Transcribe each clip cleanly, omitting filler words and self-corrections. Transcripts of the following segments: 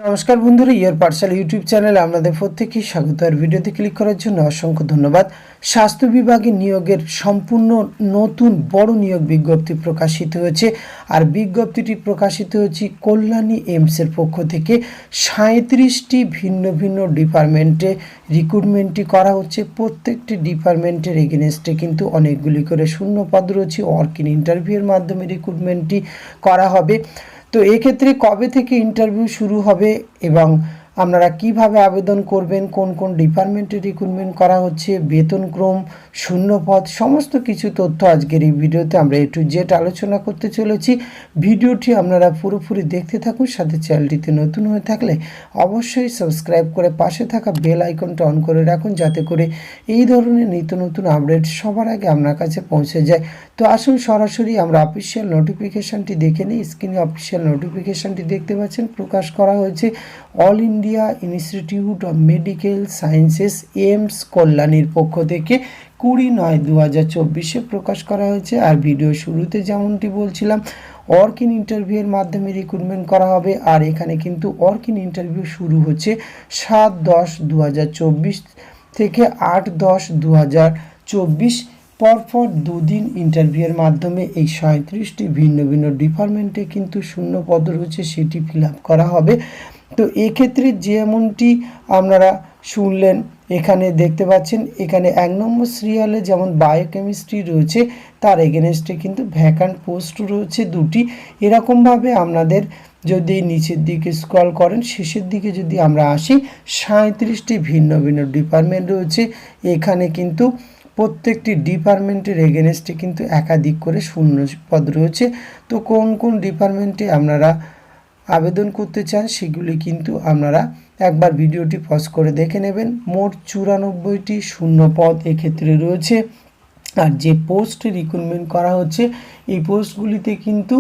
নমস্কার বন্ধুরা, ইয়ার পাঠশালা ইউটিউব চ্যানেলে আপনাদের প্রত্যেককে স্বাগত। আর ভিডিওতে ক্লিক করার জন্য অসংখ্য ধন্যবাদ। স্বাস্থ্য বিভাগে নিয়োগের সম্পূর্ণ নতুন বড় নিয়োগ বিজ্ঞপ্তি প্রকাশিত হয়েছে। আর বিজ্ঞপ্তিটি প্রকাশিত হয়েছে কল্যাণী এইমসের পক্ষ থেকে। 37টি ভিন্ন ভিন্ন ডিপার্টমেন্টে রিক্রুটমেন্টটি করা হচ্ছে। প্রত্যেকটি ডিপার্টমেন্টের এগেনস্টে কিন্তু অনেকগুলি করে শূন্য পদ রয়েছে। ওয়ার্ক ইন ইন্টারভিউর মাধ্যমে রিক্রুটমেন্টটি করা হবে। তো এক্ষেত্রে কবে থেকে ইন্টারভিউ শুরু হবে এবং আপনারা কিভাবে আবেদন করবেন, কোন কোন ডিপার্টমেন্টে রিক্রুটমেন্ট করা হচ্ছে, বেতনক্রম, শূন্যপদ, সমস্ত কিছু তথ্য আজকের এই ভিডিওতে আমরা A to Z আলোচনা করতে চলেছি। ভিডিওটি আপনারা পুরোপুরি দেখতে থাকুন। সাথে চ্যানেলটিতে নতুন হয়ে থাকলে অবশ্যই সাবস্ক্রাইব করে পাশে থাকা বেল আইকনটা অন করে রাখুন, যাতে করে এই ধরনের নিত্য নতুন আপডেট সবার আগে আপনার কাছে পৌঁছে যায়। তো আসুন সরাসরি আমরা অফিসিয়াল নোটিফিকেশানটি দেখে নিই। স্ক্রিনে অফিসিয়াল নোটিফিকেশানটি দেখতে পাচ্ছেন, প্রকাশ করা হয়েছে All India Institute of Medical Sciences AIIMS কল্যাণীর পক্ষ থেকে 20/9/2024 প্রকাশ করা হয়েছে। আর ভিডিও শুরুতে যেমনটি বলছিলাম, ওয়ার্ক ইন ইন্টারভিউয়ের মাধ্যমে রিক্রুটমেন্ট করা হবে। আর এখানে কিন্তু ওয়ার্ক ইন ইন্টারভিউ শুরু হচ্ছে 7/10/2024 থেকে 8/10/2024। পরপর দুদিন ইন্টারভিউয়ের মাধ্যমে এই 37টি ভিন্ন ভিন্ন ডিপার্টমেন্টে কিন্তু শূন্য পদ রয়েছে, সেটি ফিল আপ করা হবে। তো এক্ষেত্রে যেমনটি আপনারা শুনলেন, এখানে দেখতে পাচ্ছেন, এখানে 1 নম্বর সিরিয়ালে যেমন বায়োকেমিস্ট্রি রয়েছে, তার এগেনস্টে কিন্তু ভ্যাকান্ট পোস্ট রয়েছে 2টি। এরকমভাবে আপনাদের যদি নিচের দিকে স্ক্রল করেন, শেষের দিকে যদি আমরা আসি, 37টি ভিন্ন ভিন্ন ডিপার্টমেন্ট রয়েছে। এখানে কিন্তু প্রত্যেকটি ডিপার্টমেন্টের এগেনস্টে কিন্তু একাধিক করে শূন্য পদ রয়েছে। তো কোন কোন ডিপার্টমেন্টে আপনারা আবেদন করতে চান সেগুলি কিন্তু আপনারা একবার ভিডিওটি পজ করে দেখে নেবেন। মোট 94টি শূন্য পদ এক্ষেত্রে রয়েছে। আর যে পোস্ট রিক্রুটমেন্ট করা হচ্ছে, এই পোস্টগুলিতে কিন্তু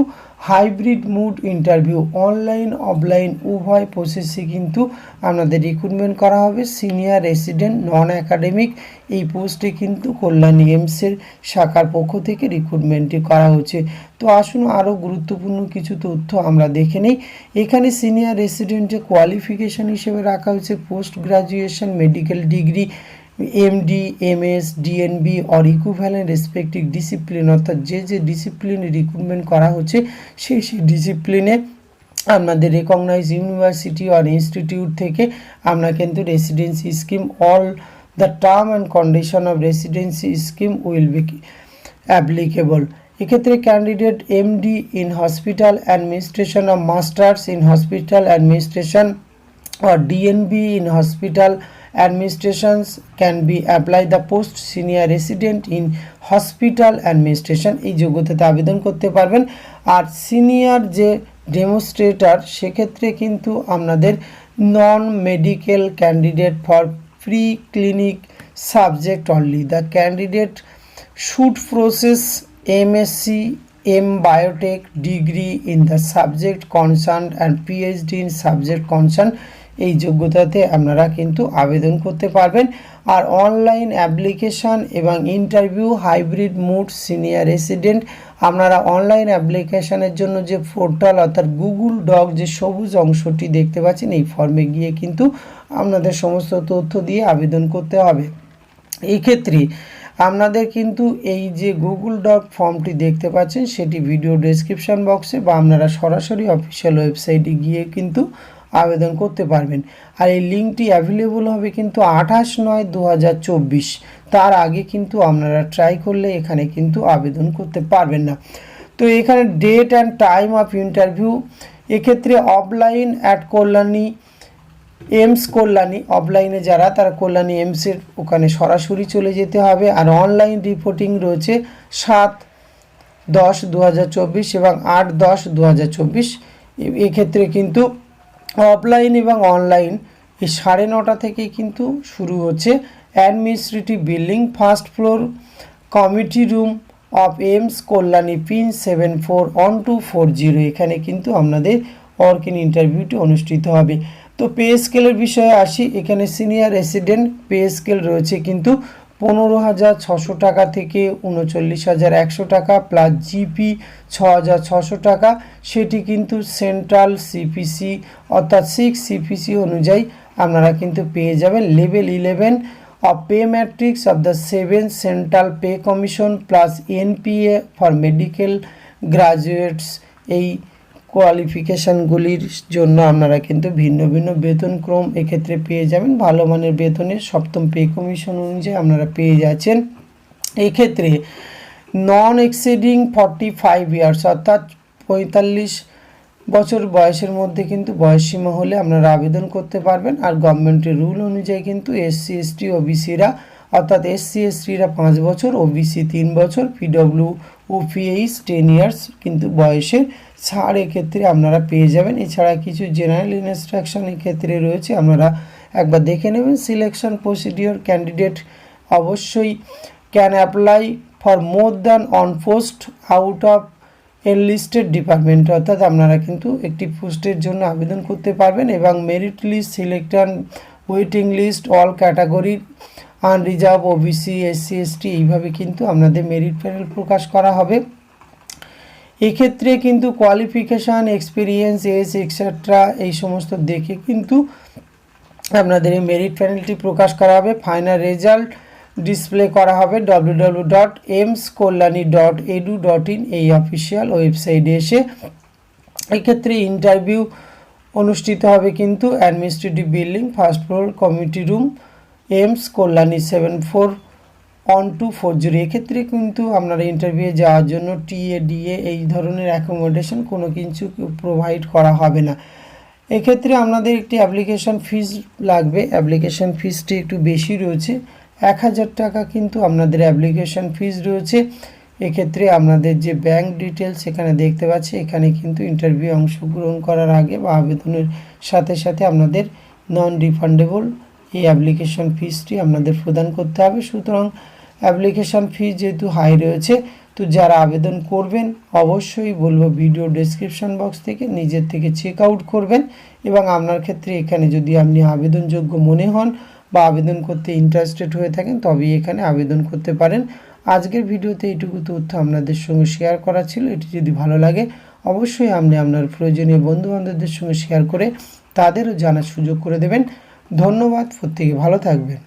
hybrid mode interview, online offline উভয় প্রসেসে কিন্তু আপনাদের রিক্রুটমেন্ট করা হবে। সিনিয়র রেসিডেন্ট নন একাডেমিক এই পোস্টে কিন্তু কল্যাণী এইমসের শাখার পক্ষ থেকে রিক্রুটমেন্টটি করা হচ্ছে। তো আসুন আরও গুরুত্বপূর্ণ কিছু তথ্য আমরা দেখে নিই। এখানে সিনিয়র রেসিডেন্টের কোয়ালিফিকেশান হিসেবে রাখা হয়েছে post graduation medical degree, MD, MS, DNB or equivalent respective discipline, অর্থাৎ যে যে ডিসিপ্লিনে রিক্রুটমেন্ট করা হচ্ছে সেই ডিসিপ্লিনে আপনাদের রেকগনাইজ ইউনিভার্সিটি অর ইনস্টিটিউট থেকে আমরা কিন্তু residency scheme, all the term and condition of residency scheme will be applicable. এক্ষেত্রে candidate MD in hospital administration of masters in hospital administration or DNB in hospital administrations can be applied the post senior resident in hospital administration এই যোগ্যতাতে আবেদন করতে পারবেন। আর senior যে demonstrator, সেক্ষেত্রে কিন্তু আপনাদের non medical candidate for pre clinic subject only, the candidate should process MSc M Biotech degree in the subject concerned and PhD in subject concerned এই যোগ্যতাতে আপনারা কিন্তু আবেদন করতে পারবেন। আর অনলাইন অ্যাপ্লিকেশান এবং interview hybrid mode senior resident, আপনারা online অ্যাপ্লিকেশানের জন্য যে পোর্টাল অর্থাৎ গুগল ডক যে সবুজ অংশটি দেখতে পাচ্ছেন, এই ফর্মে গিয়ে কিন্তু আপনাদের সমস্ত তথ্য দিয়ে আবেদন করতে হবে। এই ক্ষেত্রে আপনাদের কিন্তু এই যে গুগল ডক ফর্মটি দেখতে পাচ্ছেন, সেটি ভিডিও ডেসক্রিপশান বক্সে বা আপনারা সরাসরি অফিসিয়াল ওয়েবসাইটে গিয়ে কিন্তু আবেদন করতে পারবেন। আর এই লিঙ্কটি অ্যাভেলেবল হবে কিন্তু 28/9/2024, তার আগে কিন্তু আপনারা ট্রাই করলে এখানে কিন্তু আবেদন করতে পারবেন না। তো এখানে date and time of interview, এক্ষেত্রে offline at Kalyani AIIMS Kalyani, অফলাইনে যারা তারা কল্যাণী এইমসের ওখানে সরাসরি চলে যেতে হবে। আর অনলাইন রিপোর্টিং রয়েছে 7/10/2024 এবং 8/10/2024। এক্ষেত্রে কিন্তু অফলাইন এবং অনলাইন এই 9:30 থেকে কিন্তু শুরু হচ্ছে। Administrative building, first floor, committee room of AIIMS Kalyani, pin 741240। এখানে কিন্তু আপনাদের ওয়ার্ক ইন ইন্টারভিউটি অনুষ্ঠিত হবে। তো পে স্কেলের বিষয়ে আসি। এখানে সিনিয়র রেসিডেন্ট পে স্কেল রয়েছে কিন্তু 15,600 টাকা থেকে 39,100 টাকা প্লাস জিপি 6,600 টাকা, সেটি কিন্তু সেন্ট্রাল সিপিসি অর্থাৎ 6 সিপিসি অনুযায়ী আপনারা কিন্তু পেয়ে যাবেন। Level 11 of pay matrix of the 7 central pay commission plus NPA for medical graduates, এই কোয়ালিফিকেশানগুলির জন্য আপনারা কিন্তু ভিন্ন ভিন্ন বেতনক্রম এক্ষেত্রে পেয়ে যাবেন। ভালো মানের বেতনের সপ্তম পে কমিশন অনুযায়ী আপনারা পেয়ে যাচ্ছেন। এক্ষেত্রে নন এক্সিডিং 45 ইয়ার্স অর্থাৎ 45 বছর বয়সের মধ্যে কিন্তু বয়সসীমা হলে আপনারা আবেদন করতে পারবেন। আর গভর্নমেন্টের রুল অনুযায়ী কিন্তু এসসি এসটি ওবিসিরা অর্থাৎ এসসি এসটিরা 5 বছর, ওবিসি 3 বছর, পিডব্লিউ ওপিএইচ 10 ইয়ার্স কিন্তু বয়সের ছাড় এক্ষেত্রে আপনারা পেয়ে যাবেন। এছাড়া কিছু জেনারেল ইনস্ট্রাকশন এক্ষেত্রে রয়েছে, আপনারা একবার দেখে নেবেন। সিলেকশন প্রসিডিওর ক্যান্ডিডেট অবশ্যই can apply for more than on post out of enlisted department, অর্থাৎ আপনারা কিন্তু একটি পোস্টের জন্য আবেদন করতে পারবেন এবং merit list, selection waiting list, all category, unreserved, OBC, SC ST এইভাবে কিন্তু আপনাদের মেরিট প্যানেল প্রকাশ করা হবে। এক্ষেত্রে কিন্তু কোয়ালিফিকেশান, এক্সপিরিয়েন্স, এজ এক্সেট্রা এই সমস্ত দেখে কিন্তু আপনাদের এই মেরিট প্যানেলটি প্রকাশ করা হবে। ফাইনাল রেজাল্ট ডিসপ্লে করা হবে www.aims-kolani.edu.in এই অফিসিয়াল ওয়েবসাইটে এসে। এক্ষেত্রে ইন্টারভিউ অনুষ্ঠিত হবে কিন্তু administrative building, first floor, committee room, AIIMS Kalyani 741240। এক্ষেত্রে কিন্তু আপনারা ইন্টারভিউ যাওয়ার জন্য টিএ ডিএ এই ধরনের অ্যাকোমোডেশন কোনো কিছু প্রোভাইড করা হবে না। এক্ষেত্রে আপনাদের একটি অ্যাপ্লিকেশন ফিস লাগবে। অ্যাপ্লিকেশন ফিসটি একটু বেশি রয়েছে, 1000 টাকা কিন্তু আপনাদের অ্যাপ্লিকেশন ফিস রয়েছে। এক্ষেত্রে আপনাদের যে ব্যাংক ডিটেলস এখানে দেখতে পাচ্ছি, এখানে কিন্তু ইন্টারভিউ অংশগ্রহণ করার আগে বা আবেদনের সাথে সাথে আপনাদের নন রিফান্ডেবল এই অ্যাপ্লিকেশন ফিসটি আপনাদের প্রদান করতে হবে। সুতরাং অ্যাপ্লিকেশন ফি যেহেতু হাই রয়েছে, তো যারা আবেদন করবেন অবশ্যই বলবো ভিডিও ডেসক্রিপশন বক্স থেকে নিজের থেকে চেক আউট করবেন এবং আপনার ক্ষেত্রে এখানে যদি আপনি আবেদনযোগ্য মনে হন বা আবেদন করতে ইন্টারেস্টেড হয়ে থাকেন তবেই এখানে আবেদন করতে পারেন। আজকের ভিডিওতে এইটুকু তথ্য আপনাদের সঙ্গে শেয়ার করা ছিল। এটি যদি ভালো লাগে অবশ্যই আপনি আপনার প্রয়োজনীয় বন্ধুবান্ধবদের সঙ্গে শেয়ার করে তাদেরও জানার সুযোগ করে দেবেন। ধন্যবাদ, প্রত্যেকে ভালো থাকবেন।